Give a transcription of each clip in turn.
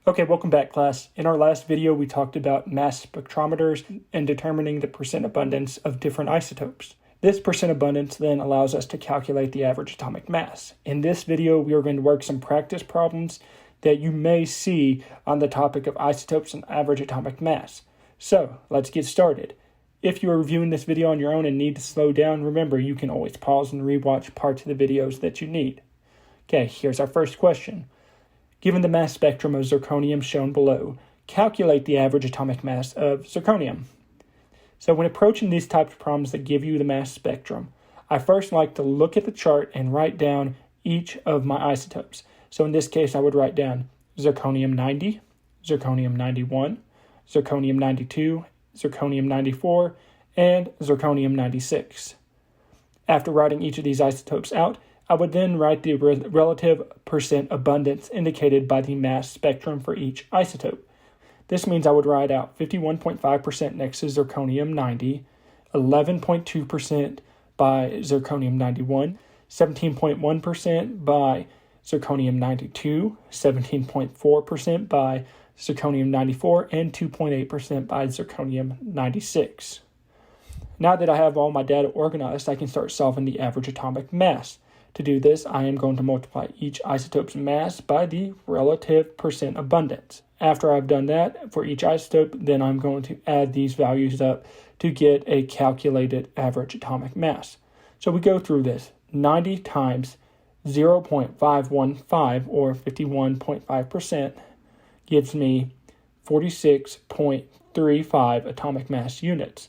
Okay, welcome back, class. In our last video, we talked about mass spectrometers and determining the percent abundance of different isotopes. This percent abundance then allows us to calculate the average atomic mass. In this video, we are going to work some practice problems that you may see on the topic of isotopes and average atomic mass. So, let's get started. If you are reviewing this video on your own and need to slow down, remember you can always pause and rewatch parts of the videos that you need. Okay, here's our first question. Given the mass spectrum of zirconium shown below, calculate the average atomic mass of zirconium. So when approaching these types of problems that give you the mass spectrum, I first like to look at the chart and write down each of my isotopes. So in this case, I would write down zirconium 90, zirconium 91, zirconium 92, zirconium 94, and zirconium 96. After writing each of these isotopes out, I would then write the relative percent abundance indicated by the mass spectrum for each isotope. This means I would write out 51.5% next to zirconium 90, 11.2% by zirconium 91, 17.1% by zirconium 92, 17.4% by zirconium 94, and 2.8% by zirconium 96. Now that I have all my data organized, I can start solving the average atomic mass. To do this, I am going to multiply each isotope's mass by the relative percent abundance. After I've done that for each isotope, then I'm going to add these values up to get a calculated average atomic mass. So we go through this. 90 times 0.515, or 51.5%, gives me 46.35 atomic mass units.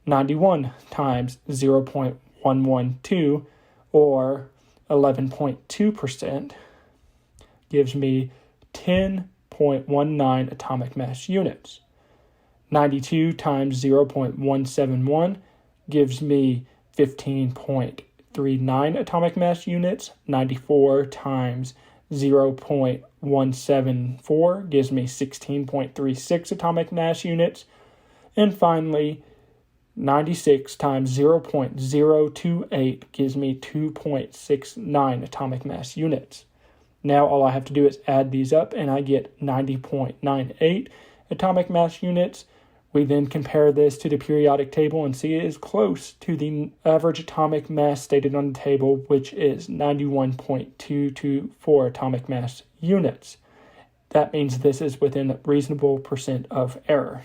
91 times 0.112, or 11.2%, gives me 10.19 atomic mass units. 92 times 0.171 gives me 15.39 atomic mass units. 94 times 0.174 gives me 16.36 atomic mass units. And finally, 96 times 0.028 gives me 2.69 atomic mass units. Now all I have to do is add these up and I get 90.98 atomic mass units. We then compare this to the periodic table and see it is close to the average atomic mass stated on the table, which is 91.224 atomic mass units. That means this is within a reasonable percent of error.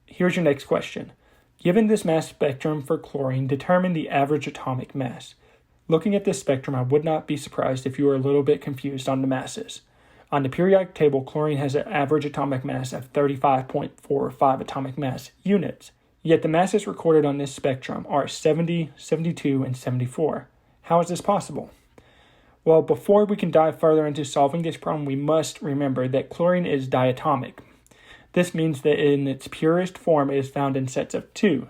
Here's your next question. Given this mass spectrum for chlorine, determine the average atomic mass. Looking at this spectrum, I would not be surprised if you are a little bit confused on the masses. On the periodic table, chlorine has an average atomic mass of 35.45 atomic mass units. Yet the masses recorded on this spectrum are 70, 72, and 74. How is this possible? Well, before we can dive further into solving this problem, we must remember that chlorine is diatomic. This means that in its purest form, it is found in sets of two.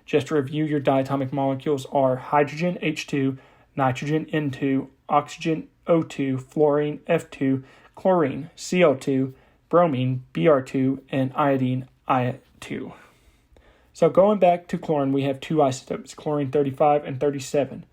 Just to review, your diatomic molecules are hydrogen H2, nitrogen N2, oxygen O2, fluorine F2, chlorine Cl2, bromine Br2, and iodine I2. So going back to chlorine, we have two isotopes, chlorine 35 and 37.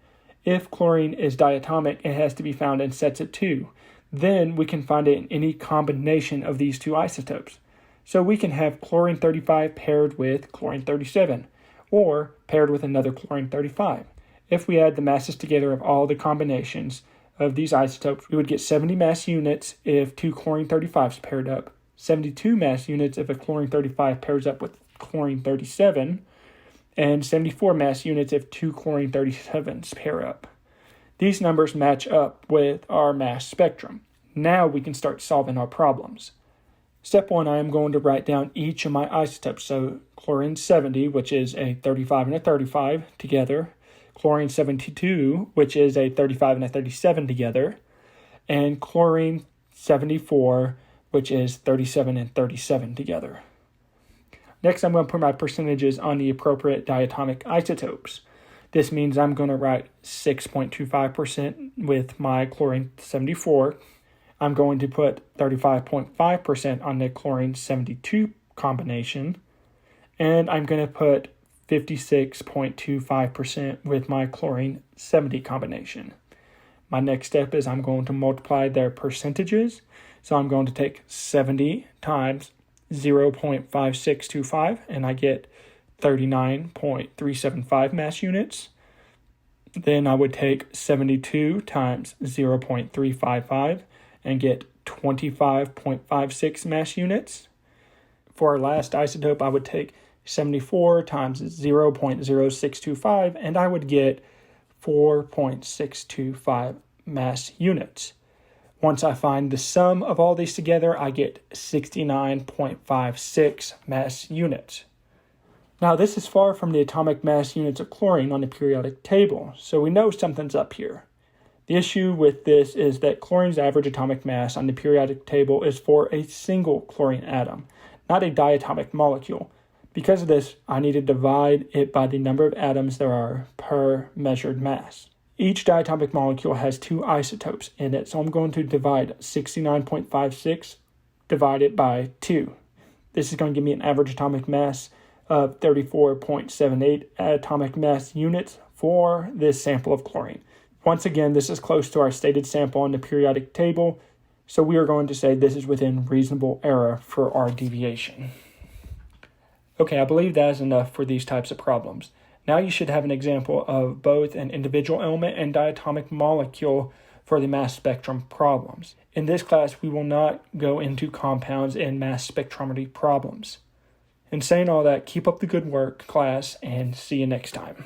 If chlorine is diatomic, it has to be found in sets of two. Then we can find it in any combination of these two isotopes. So we can have chlorine 35 paired with chlorine 37, or paired with another chlorine 35. If we add the masses together of all the combinations of these isotopes, we would get 70 mass units if two chlorine 35s paired up, 72 mass units if a chlorine 35 pairs up with chlorine 37, and 74 mass units if two chlorine 37s pair up. These numbers match up with our mass spectrum. Now we can start solving our problems. Step 1, I am going to write down each of my isotopes. So chlorine 70, which is a 35 and a 35 together. Chlorine 72, which is a 35 and a 37 together. And chlorine 74, which is 37 and 37 together. Next, I'm going to put my percentages on the appropriate diatomic isotopes. This means I'm going to write 6.25% with my chlorine 74. I'm going to put 35.5% on the chlorine 72 combination, and I'm going to put 56.25% with my chlorine 70 combination. My next step is I'm going to multiply their percentages So I'm going to take 70 times 0.5625, and I get 39.375 mass units. Then I would take 72 times 0.355 and get 25.56 mass units. For our last isotope, I would take 74 times 0.0625 and I would get 4.625 mass units. Once I find the sum of all these together, I get 69.56 mass units. Now, this is far from the atomic mass units of chlorine on the periodic table, so we know something's up here. The issue with this is that chlorine's average atomic mass on the periodic table is for a single chlorine atom, not a diatomic molecule. Because of this, I need to divide it by the number of atoms there are per measured mass. Each diatomic molecule has two isotopes in it, so I'm going to divide 69.56 divided by 2. This is going to give me an average atomic mass of 34.78 atomic mass units for this sample of chlorine. Once again, this is close to our stated sample on the periodic table, so we are going to say this is within reasonable error for our deviation. Okay, I believe that is enough for these types of problems. Now you should have an example of both an individual element and diatomic molecule for the mass spectrum problems. In this class, we will not go into compounds and mass spectrometry problems. In saying all that, keep up the good work, class, and see you next time.